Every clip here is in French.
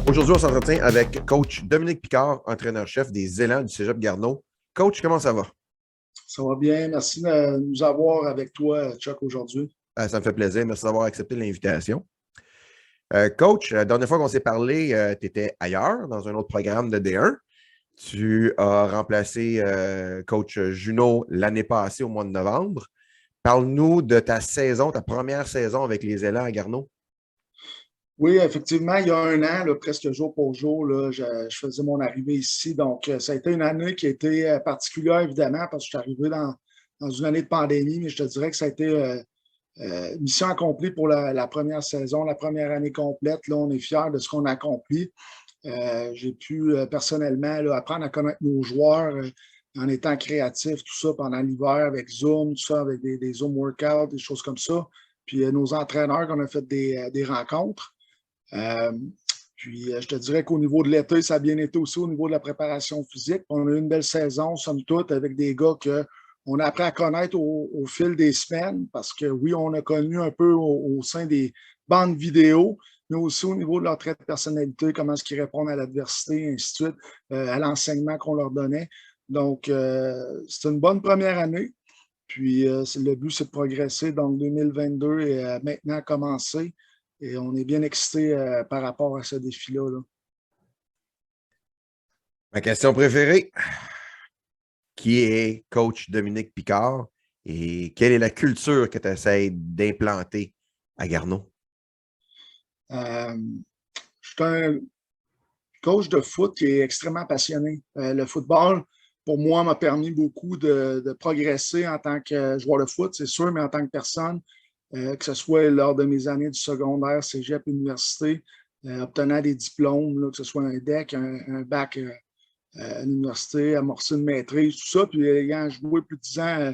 Aujourd'hui, on s'entretient avec coach Dominique Picard, entraîneur-chef des Élans du Cégep Garneau. Coach, comment ça va? Ça va bien. Merci de nous avoir avec toi, Chuck, aujourd'hui. Ça me fait plaisir. Merci d'avoir accepté l'invitation. Coach, la dernière fois qu'on s'est parlé, tu étais ailleurs, dans un autre programme de D1. Tu as remplacé coach Juno l'année passée au mois de novembre. Parle-nous de ta saison, ta première saison avec les Élans à Garneau. Oui, effectivement, il y a un an, là, presque jour pour jour, là, je faisais mon arrivée ici. Donc, ça a été une année qui a été particulière, évidemment, parce que je suis arrivé dans une année de pandémie, mais je te dirais que ça a été mission accomplie pour la première saison, la première année complète. Là, on est fiers de ce qu'on a accompli. J'ai pu personnellement là, apprendre à connaître nos joueurs en étant créatif, tout ça pendant l'hiver avec Zoom, tout ça, avec des Zoom workouts, des choses comme ça. Puis nos entraîneurs, qu'on a fait des rencontres. Euh, je te dirais qu'au niveau de l'été, ça a bien été aussi au niveau de la préparation physique. On a eu une belle saison, somme toute, avec des gars qu'on a appris à connaître au fil des semaines, parce que oui, on a connu un peu au sein des bandes vidéo, mais aussi au niveau de leur trait de personnalité, comment est-ce qu'ils répondent à l'adversité, et ainsi de suite, à l'enseignement qu'on leur donnait. Donc, c'est une bonne première année. Puis, le but, c'est de progresser. Donc, 2022 est maintenant commencé. Et on est bien excités par rapport à ce défi-là. Là. Ma question préférée, qui est coach Dominique Picard et quelle est la culture que tu essaies d'implanter à Garneau? Euh, je suis un coach de foot qui est extrêmement passionné. Le football, pour moi, m'a permis beaucoup de progresser en tant que joueur de foot, c'est sûr, mais en tant que personne, que ce soit lors de mes années du secondaire, cégep, université, obtenant des diplômes, là, que ce soit un DEC, un bac à l'université, amorcer une maîtrise, tout ça. Puis ayant joué plus de 10 ans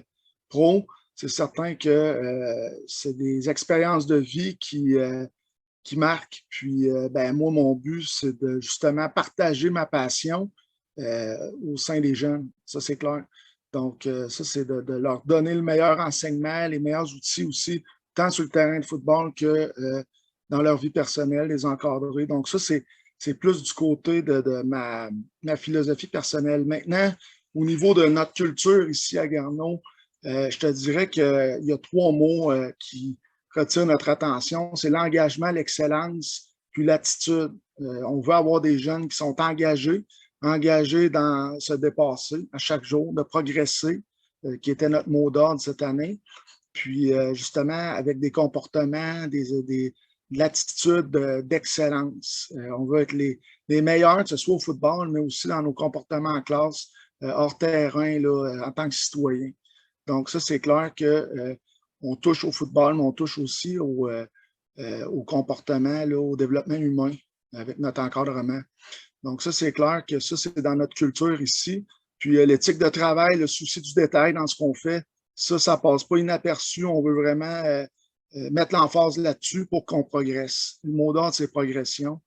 pro, c'est certain que c'est des expériences de vie qui marquent. Puis ben, moi, mon but, c'est de justement partager ma passion au sein des jeunes. Ça, c'est clair. Donc, ça, c'est de leur donner le meilleur enseignement, les meilleurs outils aussi, tant sur le terrain de football que dans leur vie personnelle, les encadrer. Donc, ça, c'est plus du côté de ma philosophie personnelle. Maintenant, au niveau de notre culture ici à Garneau, je te dirais qu'il y a trois mots qui retirent notre attention. C'est l'engagement, l'excellence, puis l'attitude. On veut avoir des jeunes qui sont engagés dans se dépasser à chaque jour, de progresser, qui était notre mot d'ordre cette année. Puis, justement, avec des comportements, de l'attitude d'excellence. On veut être les meilleurs, que ce soit au football, mais aussi dans nos comportements en classe, hors terrain, là, en tant que citoyen. Donc, ça, c'est clair qu'on touche au football, mais on touche aussi au comportement, là, au développement humain avec notre encadrement. Donc, ça, c'est clair que ça, c'est dans notre culture ici. Puis, l'éthique de travail, le souci du détail dans ce qu'on fait, ça ne passe pas inaperçu. On veut vraiment mettre l'emphase là-dessus pour qu'on progresse. Le mot d'ordre, c'est progression.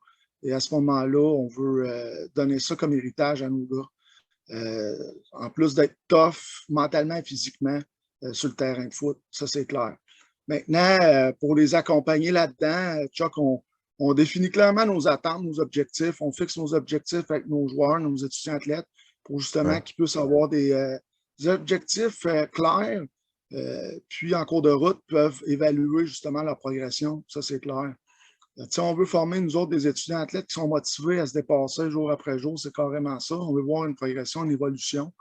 Et à ce moment-là, on veut donner ça comme héritage à nos gars. En plus d'être tough mentalement et physiquement sur le terrain de foot. Ça, c'est clair. Maintenant, pour les accompagner là-dedans, Chuck, on définit clairement nos attentes, nos objectifs. On fixe nos objectifs avec nos joueurs, nos étudiants athlètes, pour justement Ouais. qu'ils puissent avoir des objectifs clairs. Puis, en cours de route, peuvent évaluer justement leur progression. Ça, c'est clair. On veut former, nous autres, des étudiants athlètes qui sont motivés à se dépasser jour après jour. C'est carrément ça. On veut voir une progression, une évolution.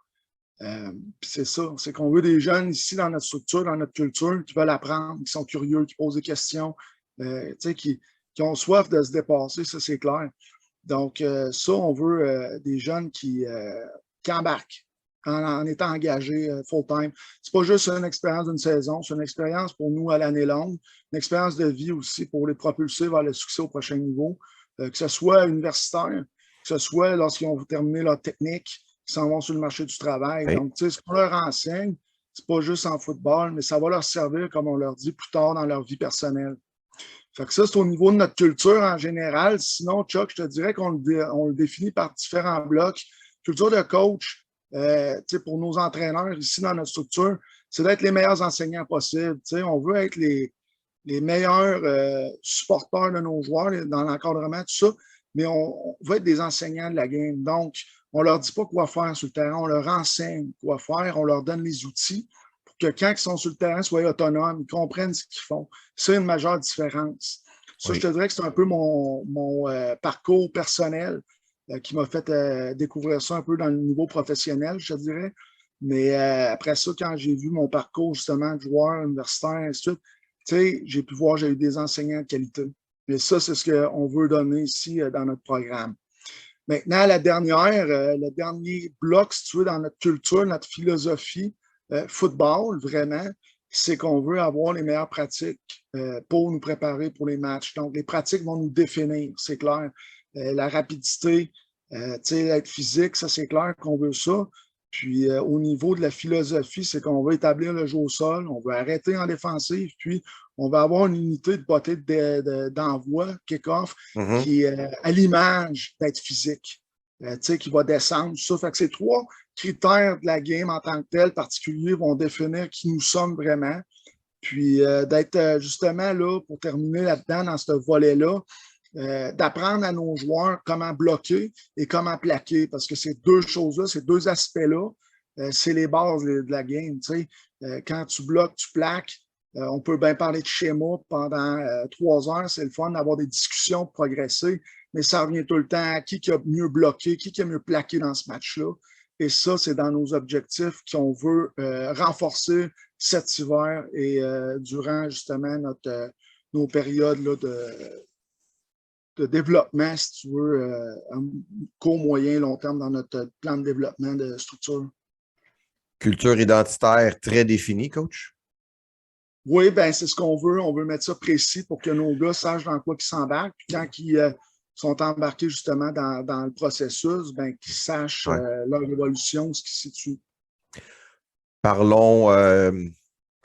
Puis c'est ça. C'est qu'on veut des jeunes ici dans notre structure, dans notre culture, qui veulent apprendre, qui sont curieux, qui posent des questions, qui ont soif de se dépasser. Ça, c'est clair. Donc, ça, on veut des jeunes qui embarquent en étant engagés full-time. C'est pas juste une expérience d'une saison, c'est une expérience pour nous à l'année longue, une expérience de vie aussi pour les propulser vers le succès au prochain niveau, que ce soit universitaire, que ce soit lorsqu'ils ont terminé leur technique, qu'ils s'en vont sur le marché du travail. Oui. Donc, tu sais, ce qu'on leur enseigne, c'est pas juste en football, mais ça va leur servir, comme on leur dit, plus tard dans leur vie personnelle. Fait que ça, c'est au niveau de notre culture en général. Sinon, Chuck, je te dirais qu'on le définit par différents blocs. Culture de coach, pour nos entraîneurs ici dans notre structure, c'est d'être les meilleurs enseignants possibles. On veut être les meilleurs supporters de nos joueurs dans l'encadrement, tout ça. mais on veut être des enseignants de la game. Donc, on ne leur dit pas quoi faire sur le terrain, on leur enseigne quoi faire, on leur donne les outils pour que quand ils sont sur le terrain, ils soient autonomes, ils comprennent ce qu'ils font. C'est une majeure différence. Ça, Oui. je te dirais que c'est un peu mon parcours personnel qui m'a fait découvrir ça un peu dans le niveau professionnel, je te dirais. Mais après ça, quand j'ai vu mon parcours justement de joueur universitaire, ainsi de suite, tu sais, j'ai pu voir, j'ai eu des enseignants de qualité. Et ça, c'est ce qu'on veut donner ici dans notre programme. Maintenant, le dernier bloc, si tu veux, dans notre culture, notre philosophie football, vraiment, c'est qu'on veut avoir les meilleures pratiques pour nous préparer pour les matchs. Donc, les pratiques vont nous définir, c'est clair. La rapidité, être physique, ça, c'est clair qu'on veut ça. Puis, au niveau de la philosophie, c'est qu'on veut établir le jeu au sol, on veut arrêter en défensive, puis on va avoir une unité de bottée d'envoi, kick-off, Mhm. qui est à l'image d'être physique, qui va descendre. Ça fait que ces trois critères de la game en tant que tel particuliers vont définir qui nous sommes vraiment. Puis d'être justement là, pour terminer là-dedans, dans ce volet-là, d'apprendre à nos joueurs comment bloquer et comment plaquer, parce que ces deux choses-là, ces deux aspects-là, c'est les bases de la game. Quand tu bloques, tu plaques, on peut bien parler de schéma pendant 3 heures, c'est le fun d'avoir des discussions, de progresser, mais ça revient tout le temps à qui a mieux bloqué, qui a mieux plaqué dans ce match-là. Et ça, c'est dans nos objectifs qu'on veut renforcer cet hiver et durant justement nos périodes là, de développement, si tu veux, à court, moyen, long terme dans notre plan de développement de structure. Culture identitaire très définie, coach? Oui, ben c'est ce qu'on veut. On veut mettre ça précis pour que nos gars sachent dans quoi ils s'embarquent. Puis quand ils sont embarqués justement dans le processus, ben, qu'ils sachent Ouais. leur évolution, ce qui se situe. Parlons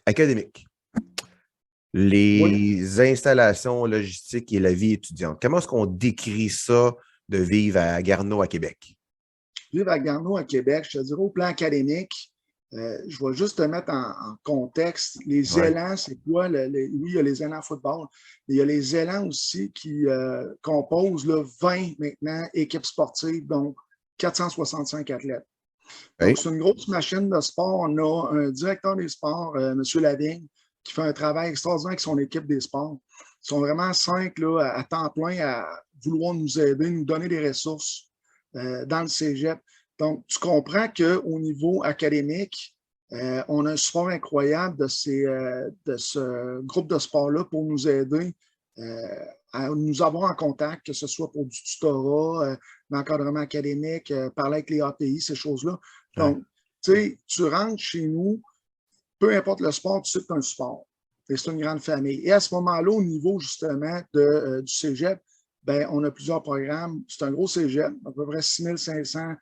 académique. Oui. Les installations logistiques et la vie étudiante. Comment est-ce qu'on décrit ça de vivre à Garneau, à Québec? Vivre à Garneau, à Québec, je te dirais au plan académique, je vais juste te mettre en contexte. Les Ouais. élans, c'est quoi? Oui, il y a les élans football, mais il y a les élans aussi qui composent là, 20 maintenant équipes sportives, donc 465 athlètes. Donc, Oui. c'est une grosse machine de sport. On a un directeur des sports, M. Lavigne, qui fait un travail extraordinaire avec son équipe des sports. Ils sont vraiment 5 là, à temps plein à vouloir nous aider, nous donner des ressources dans le cégep. Donc, tu comprends qu'au niveau académique, on a un support incroyable de ce groupe de sport-là pour nous aider à nous avoir en contact, que ce soit pour du tutorat, l'encadrement académique, parler avec les API, ces choses-là. Ouais. Donc, tu sais, tu rentres chez nous, peu importe le sport, tu sais que tu as un sport. Et c'est une grande famille. Et à ce moment-là, au niveau justement du cégep, ben, on a plusieurs programmes. C'est un gros cégep, à peu près 6500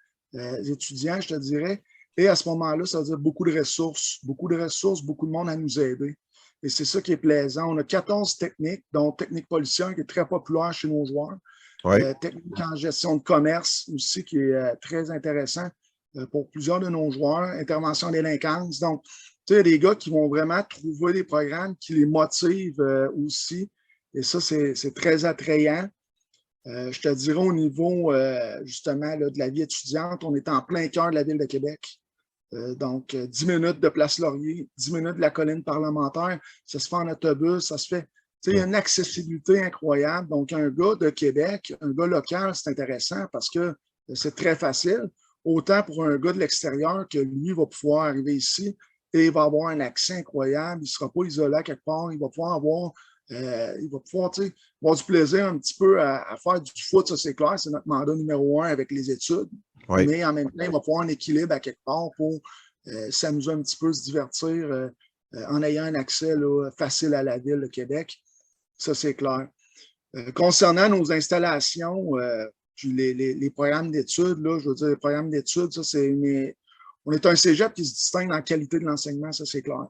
étudiants, je te dirais. Et à ce moment-là, ça veut dire beaucoup de ressources, beaucoup de monde à nous aider. Et c'est ça qui est plaisant. On a 14 techniques, dont technique policière qui est très populaire chez nos joueurs. Ouais. Technique en gestion de commerce aussi qui est très intéressant pour plusieurs de nos joueurs. Intervention en délinquance. Donc, tu sais, il y a des gars qui vont vraiment trouver des programmes qui les motivent aussi. Et ça, c'est très attrayant. Je te dirais au niveau, justement, là, de la vie étudiante, on est en plein cœur de la ville de Québec. Donc, 10 minutes de Place Laurier, 10 minutes de la colline parlementaire. Ça se fait en autobus, ça se fait. Tu sais, il y a une accessibilité incroyable. Donc, un gars de Québec, un gars local, c'est intéressant parce que c'est très facile. Autant pour un gars de l'extérieur que lui va pouvoir arriver ici et il va avoir un accès incroyable. Il ne sera pas isolé à quelque part. Il va pouvoir avoir, il va pouvoir, tu sais, avoir du plaisir un petit peu à faire du foot, ça c'est clair. C'est notre mandat numéro 1 avec les études. Ouais. Mais en même temps, il va pouvoir un équilibre à quelque part pour s'amuser un petit peu, se divertir en ayant un accès là, facile à la ville de Québec. Ça, c'est clair. Concernant nos installations, puis les programmes d'études, là, je veux dire, les programmes d'études, ça, on est un cégep qui se distingue dans la qualité de l'enseignement, ça, c'est clair.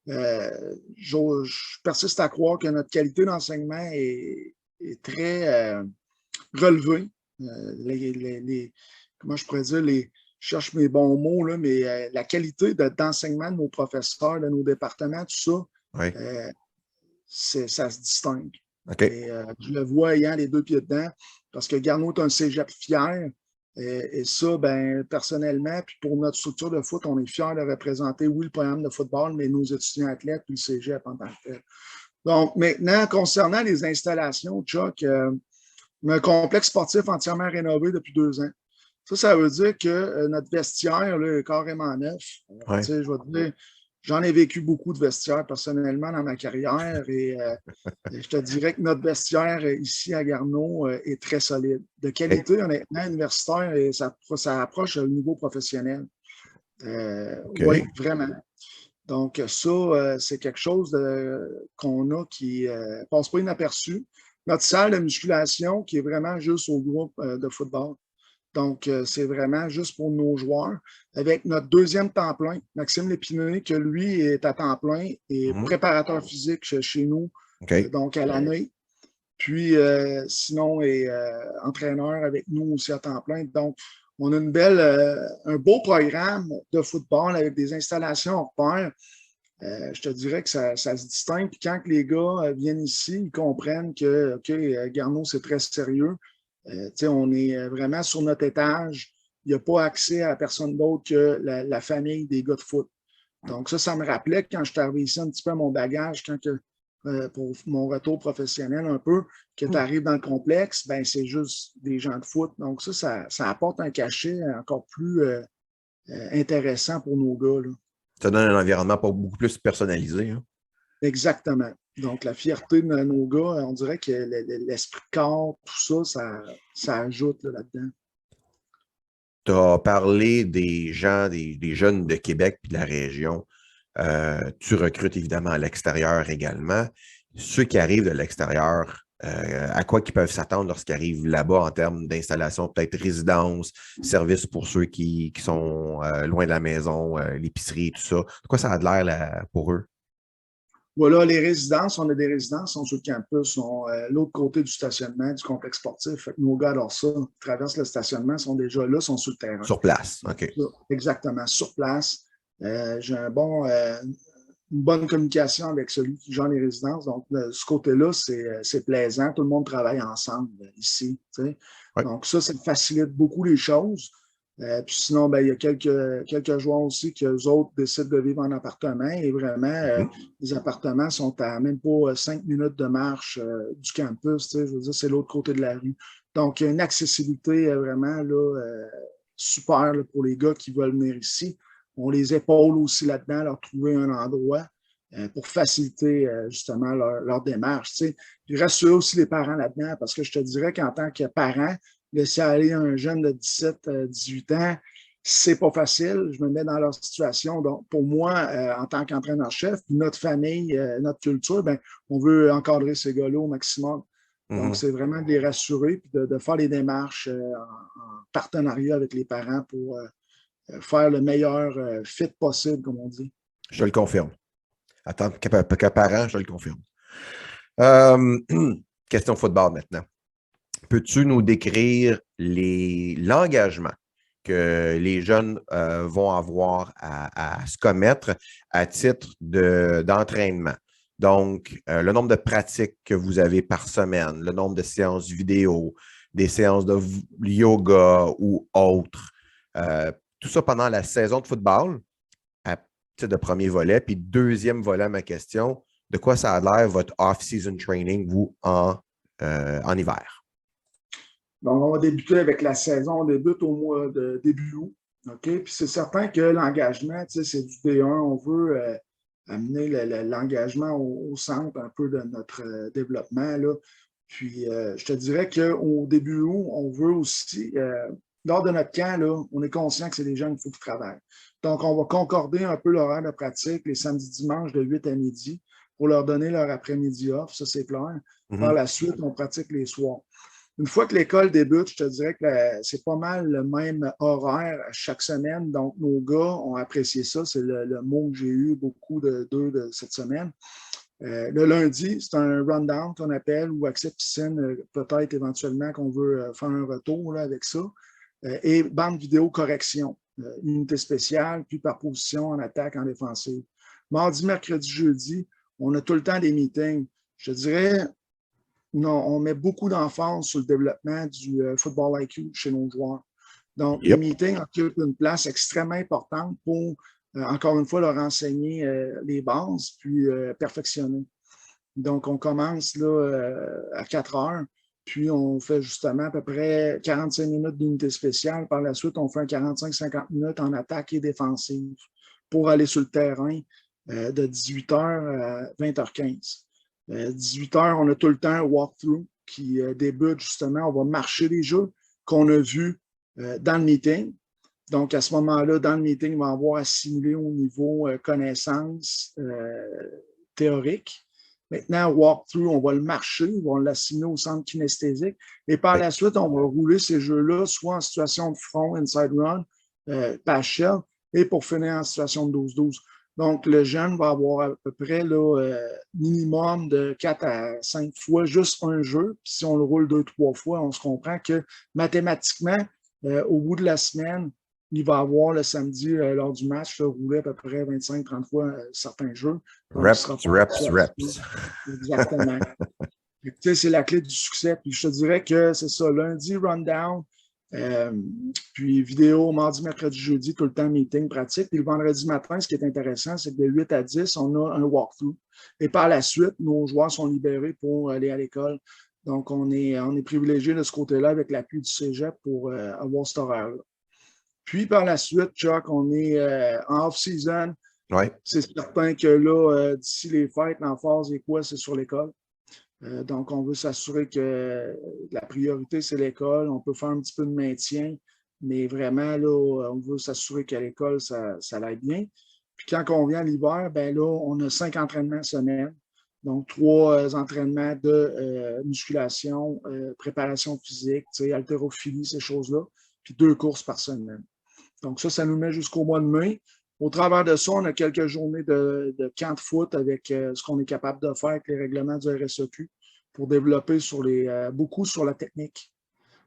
Je persiste à croire que notre qualité d'enseignement est très relevée. Comment je pourrais dire, je cherche mes bons mots, là, mais la qualité d'enseignement de nos professeurs, de nos départements, tout ça, Ouais. ça se distingue. OK. Et je le vois ayant les deux pieds dedans parce que Garneau est un cégep fier. Et ça, ben, personnellement, puis pour notre structure de foot, on est fiers de représenter, oui, le programme de football, mais nos étudiants athlètes, puis le cégep en tant que tel. Donc, maintenant, concernant les installations, Chuck, un complexe sportif entièrement rénové depuis 2 ans. Ça veut dire que notre vestiaire là, est carrément neuf. Ouais. Je vais te dire, j'en ai vécu beaucoup de vestiaires personnellement dans ma carrière et je te dirais que notre vestiaire ici à Garneau est très solide. De qualité, honnêtement, universitaire, et ça approche le niveau professionnel. OK. Oui, vraiment. Donc, ça, c'est quelque chose qu'on a qui ne passe pas inaperçu. Notre salle de musculation qui est vraiment juste au groupe de football. Donc, c'est vraiment juste pour nos joueurs. Avec notre deuxième temps plein, Maxime Lépineux, que lui est à temps plein et préparateur physique chez nous, OK. donc à l'année. Puis, sinon, est entraîneur avec nous aussi à temps plein. Donc, on a un beau programme de football avec des installations hors pair. Je te dirais que ça se distingue. Puis quand les gars viennent ici, ils comprennent que OK, Garneau, c'est très sérieux. On est vraiment sur notre étage. Il n'y a pas accès à personne d'autre que la famille des gars de foot. Donc, ça me rappelait quand je suis arrivé ici un petit peu à mon bagage, pour mon retour professionnel un peu, que tu arrives dans le complexe, ben c'est juste des gens de foot. Donc, ça apporte un cachet encore plus intéressant pour nos gars, là. Ça donne un environnement beaucoup plus personnalisé. Hein? Exactement. Donc, la fierté de nos gars, on dirait que l'esprit de corps, tout ça ajoute là-dedans. Tu as parlé des gens, des jeunes de Québec et de la région. Tu recrutes évidemment à l'extérieur également. Ceux qui arrivent de l'extérieur, à quoi ils peuvent s'attendre lorsqu'ils arrivent là-bas en termes d'installation, peut-être résidence, services pour ceux qui sont loin de la maison, l'épicerie, tout ça. De quoi ça a de l'air là, pour eux? Voilà, les résidences, on a des résidences, sont sur le campus, sont l'autre côté du stationnement, du complexe sportif. Fait que nos gars adorent ça, ils traversent le stationnement, sont déjà là, sont sur le terrain. Sur place, OK. Exactement, sur place. J'ai une bonne communication avec celui qui gère les résidences. Donc, de ce côté-là, c'est plaisant. Tout le monde travaille ensemble ici. Ouais. Donc, ça facilite beaucoup les choses. Puis sinon, ben, il y a quelques joueurs aussi qui, eux autres, décident de vivre en appartement et vraiment, les appartements sont à même pas 5 minutes de marche du campus. Je veux dire, c'est l'autre côté de la rue. Donc, il y a une accessibilité vraiment là, super là, pour les gars qui veulent venir ici. On les épaule aussi là-dedans, leur trouver un endroit pour faciliter justement leur démarche. Puis rassurer aussi les parents là-dedans, parce que je te dirais qu'en tant que parent, laisser aller un jeune de 17-18 ans, c'est pas facile. Je me mets dans leur situation. Donc, pour moi, en tant qu'entraîneur-chef, notre famille, notre culture, ben, on veut encadrer ces gars-là au maximum. Donc, c'est vraiment de les rassurer puis de faire les démarches en partenariat avec les parents pour faire le meilleur fit possible, comme on dit. Je le confirme. Attends, que parent, je le confirme. Question football maintenant. Peux-tu nous décrire l'engagement que les jeunes vont avoir à se commettre à titre d'entraînement? Donc, le nombre de pratiques que vous avez par semaine, le nombre de séances vidéo, des séances de yoga ou autres. Tout ça pendant la saison de football, à titre de premier volet. Puis deuxième volet à ma question, de quoi ça a l'air votre off-season training, vous, en hiver? Donc, on va débuter avec la saison. On débute au mois de début août. OK? Puis c'est certain que l'engagement, c'est du D1. On veut amener l'engagement au centre un peu de notre développement, là. Puis je te dirais qu'au début août, on veut aussi, lors de notre camp, là, on est conscient que c'est des jeunes qu'il faut qu'ils travaillent. Donc, on va concorder un peu l'horaire de pratique les samedis, dimanches de 8 à midi pour leur donner leur après-midi off. Ça, c'est clair. Par la suite, on pratique les soirs. Une fois que l'école débute, je te dirais que c'est pas mal le même horaire chaque semaine. Donc, nos gars ont apprécié ça. C'est le mot que j'ai eu beaucoup d'eux de cette semaine. Le lundi, c'est un rundown qu'on appelle ou accès piscine, peut-être éventuellement qu'on veut faire un retour là, avec ça. Et bande vidéo correction, unité spéciale, puis par position en attaque, en défensive. Mardi, mercredi, jeudi, on a tout le temps des meetings. Je te dirais, Non, on met beaucoup d'emphase sur le développement du football IQ chez nos joueurs. Donc, les Yep. meetings occupent une place extrêmement importante pour, encore une fois, leur enseigner les bases, puis perfectionner. Donc, on commence là, à 4 heures, puis on fait justement à peu près 45 minutes d'unité spéciale. Par la suite, on fait un 45-50 minutes en attaque et défensive pour aller sur le terrain de 18 heures à 20h15. 18 heures, on a tout le temps un walkthrough qui débute justement. On va marcher les jeux qu'on a vus dans le meeting. Donc, à ce moment-là, dans le meeting, on va avoir assimilé au niveau connaissances théoriques. Maintenant, walkthrough, on va le marcher, on va l'assimiler au centre kinesthésique. Et par la suite, on va rouler ces jeux-là, soit en situation de front, inside run, pass shell, et pour finir en situation de 12-12. Donc, le jeune va avoir à peu près là, minimum de 4 à 5 fois juste un jeu. Puis si on le roule 2-3 fois, on se comprend que mathématiquement, au bout de la semaine, il va avoir le samedi, lors du match, rouler à peu près 25-30 fois certains jeux. Donc, Reps, reps. Exactement. C'est la clé du succès. Puis je te dirais que c'est ça, lundi, rundown, puis vidéo, mardi, mercredi, jeudi, tout le temps meeting pratique. Puis le vendredi matin, ce qui est intéressant, c'est que de 8 à 10, on a un walkthrough. Et par la suite, nos joueurs sont libérés pour aller à l'école. Donc, on est privilégié de ce côté-là avec l'appui du cégep pour avoir cet horaire-là. Puis par la suite, Chuck, on est en off-season. Ouais. C'est certain que là, d'ici les fêtes, l'emphase est quoi? C'est sur l'école. Donc, on veut s'assurer que la priorité, c'est l'école. On peut faire un petit peu de maintien, mais vraiment, là, on veut s'assurer qu'à l'école, ça aille bien. Puis quand on vient à l'hiver, ben là, on a 5 entraînements semaine. Donc, 3 entraînements de musculation, préparation physique, haltérophilie, ces choses-là, puis 2 courses par semaine. Donc, ça nous met jusqu'au mois de mai. Au travers de ça, on a quelques journées de camp de foot avec ce qu'on est capable de faire avec les règlements du RSEQ pour développer beaucoup sur la technique.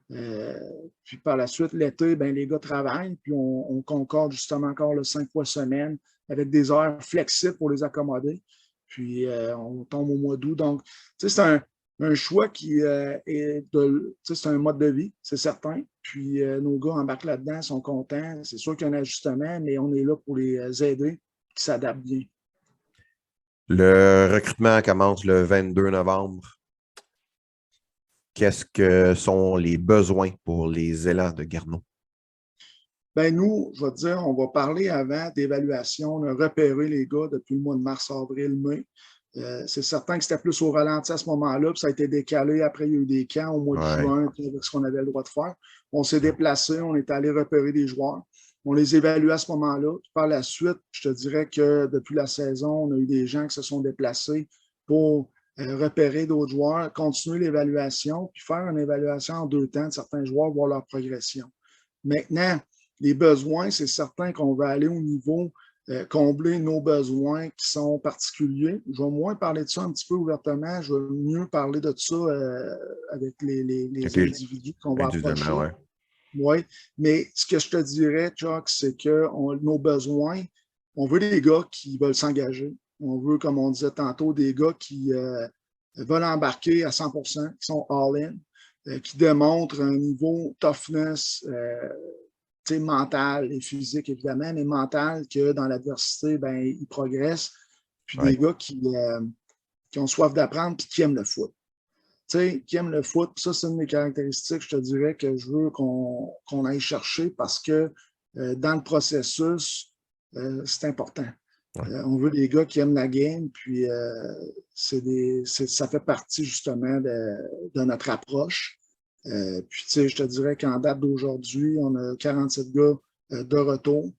Puis par la suite, l'été, ben, les gars travaillent, puis on concorde justement encore 5 fois semaine avec des heures flexibles pour les accommoder. Puis on tombe au mois d'août. Donc, tu sais, c'est un choix qui c'est un mode de vie, c'est certain. Puis nos gars embarquent là-dedans, sont contents. C'est sûr qu'il y a un ajustement, mais on est là pour les aider, qui s'adaptent bien. Le recrutement commence le 22 novembre. Qu'est-ce que sont les besoins pour les élans de Garneau? Ben nous, je vais te dire, on va parler avant d'évaluation. On a repéré les gars depuis le mois de mars, avril, mai. C'est certain que c'était plus au ralenti à ce moment-là, puis ça a été décalé. Après, il y a eu des camps au mois de juin avec ce qu'on avait le droit de faire. On s'est déplacé, on est allé repérer des joueurs. On les évalue à ce moment-là. Par la suite, je te dirais que depuis la saison, on a eu des gens qui se sont déplacés pour repérer d'autres joueurs, continuer l'évaluation, puis faire une évaluation en 2 temps de certains joueurs, voir leur progression. Maintenant, les besoins, c'est certain qu'on va aller au niveau combler nos besoins qui sont particuliers. Je vais moins parler de ça un petit peu ouvertement. Je vais mieux parler de ça avec les individus qu'on va approcher. Ouais. Oui, mais ce que je te dirais, Chuck, c'est que nos besoins, on veut des gars qui veulent s'engager. On veut, comme on disait tantôt, des gars qui veulent embarquer à 100%, qui sont all-in, qui démontrent un niveau toughness mental et physique, évidemment, mais mental que dans l'adversité, ben, ils progressent. Puis des gars qui ont soif d'apprendre et qui aiment le foot. Qui aiment le foot. Ça, c'est une des caractéristiques, je te dirais, que je veux qu'on aille chercher parce que dans le processus, c'est important. On veut des gars qui aiment la game, puis ça fait partie justement de notre approche. Puis, tu sais, je te dirais qu'en date d'aujourd'hui, on a 47 gars de retour.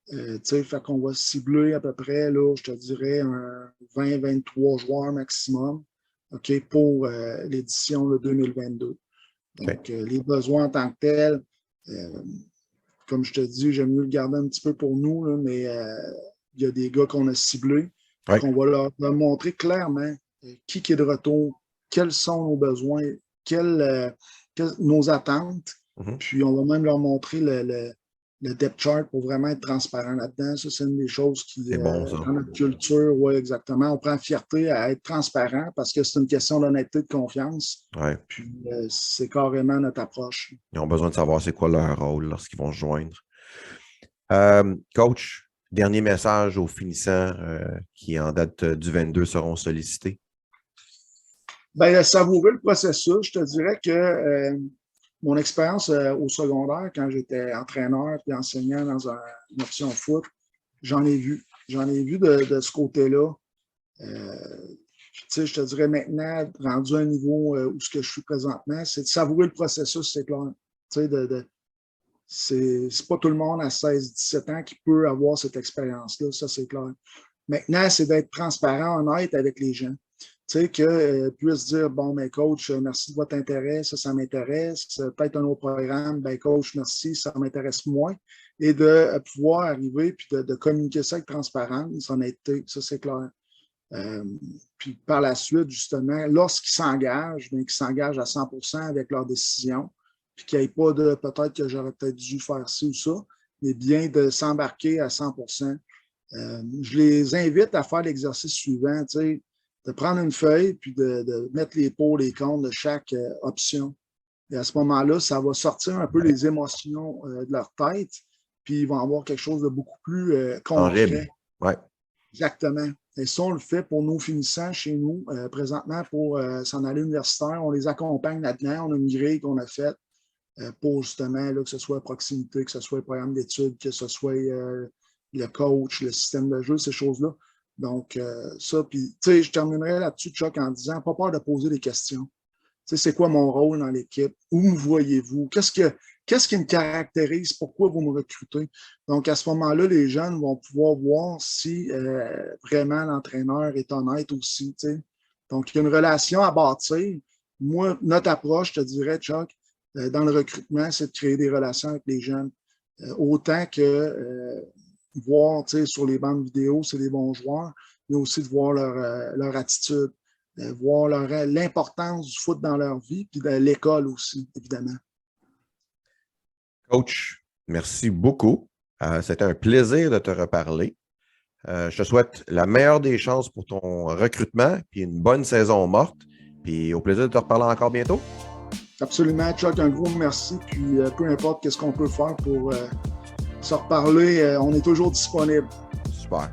Tu sais, fait qu'on va cibler à peu près, là, je te dirais, un 20-23 joueurs maximum, OK, pour l'édition 2022. Donc, les besoins en tant que tels, comme je te dis, j'aime mieux le garder un petit peu pour nous, là, mais il y a des gars qu'on a ciblés, qu'on va leur montrer clairement qui est de retour, quels sont nos besoins, nos attentes. Puis on va même leur montrer le depth chart pour vraiment être transparent là-dedans. Ça, c'est une des choses qui, C'est bon, ça. dans notre culture, oui, exactement. On prend fierté à être transparent parce que c'est une question d'honnêteté, de confiance. Ouais. Puis, c'est carrément notre approche. Ils ont besoin de savoir c'est quoi leur rôle lorsqu'ils vont se joindre. Coach, dernier message aux finissants qui, en date du 22, seront sollicités. Bien, savourer le processus, je te dirais que mon expérience au secondaire, quand j'étais entraîneur et enseignant dans une option foot, j'en ai vu. J'en ai vu de ce côté-là. Je te dirais maintenant, rendu à un niveau où ce que je suis présentement, c'est de savourer le processus, c'est clair. C'est pas tout le monde à 16-17 ans qui peut avoir cette expérience-là, ça c'est clair. Maintenant, c'est d'être transparent, honnête avec les gens. Tu sais, qu'ils puissent dire, bon, mais coach, merci de votre intérêt, ça m'intéresse. Peut-être un autre programme, ben coach, merci, ça m'intéresse moins. Et de pouvoir arriver puis de communiquer ça avec transparence, honnêteté, ça c'est clair. Puis par la suite, justement, lorsqu'ils s'engagent, bien qu'ils s'engagent à 100% avec leurs décisions, puis qu'il n'y ait pas de peut-être que j'aurais peut-être dû faire ci ou ça, mais bien de s'embarquer à 100%. Je les invite à faire l'exercice suivant, tu sais, de prendre une feuille puis de mettre les pour, les contre de chaque option. Et à ce moment-là, ça va sortir un peu les émotions de leur tête, puis ils vont avoir quelque chose de beaucoup plus concret. Ouais. Exactement. Et ça, on le fait pour nos finissants chez nous. Présentement, pour s'en aller universitaire, on les accompagne là-dedans. On a une grille qu'on a faite pour justement là, que ce soit à proximité, que ce soit le programme d'études, que ce soit le coach, le système de jeu, ces choses-là. Donc, ça, puis, tu sais, je terminerai là-dessus, Chuck, en disant, pas peur de poser des questions. Tu sais, c'est quoi mon rôle dans l'équipe? Où me voyez-vous? Qu'est-ce qui me caractérise? Pourquoi vous me recrutez? Donc, à ce moment-là, les jeunes vont pouvoir voir si vraiment l'entraîneur est honnête aussi, tu sais. Donc, il y a une relation à bâtir. Moi, notre approche, je te dirais, Chuck, dans le recrutement, c'est de créer des relations avec les jeunes. Autant que voir sur les bandes vidéo, c'est des bons joueurs, mais aussi de voir leur attitude, voir l'importance du foot dans leur vie, puis de l'école aussi, évidemment. Coach, merci beaucoup. C'était un plaisir de te reparler. Je te souhaite la meilleure des chances pour ton recrutement, puis une bonne saison morte. Puis au plaisir de te reparler encore bientôt. Absolument, Chuck, un gros merci. Puis peu importe qu'est-ce qu'on peut faire pour se reparler, on est toujours disponible. Super.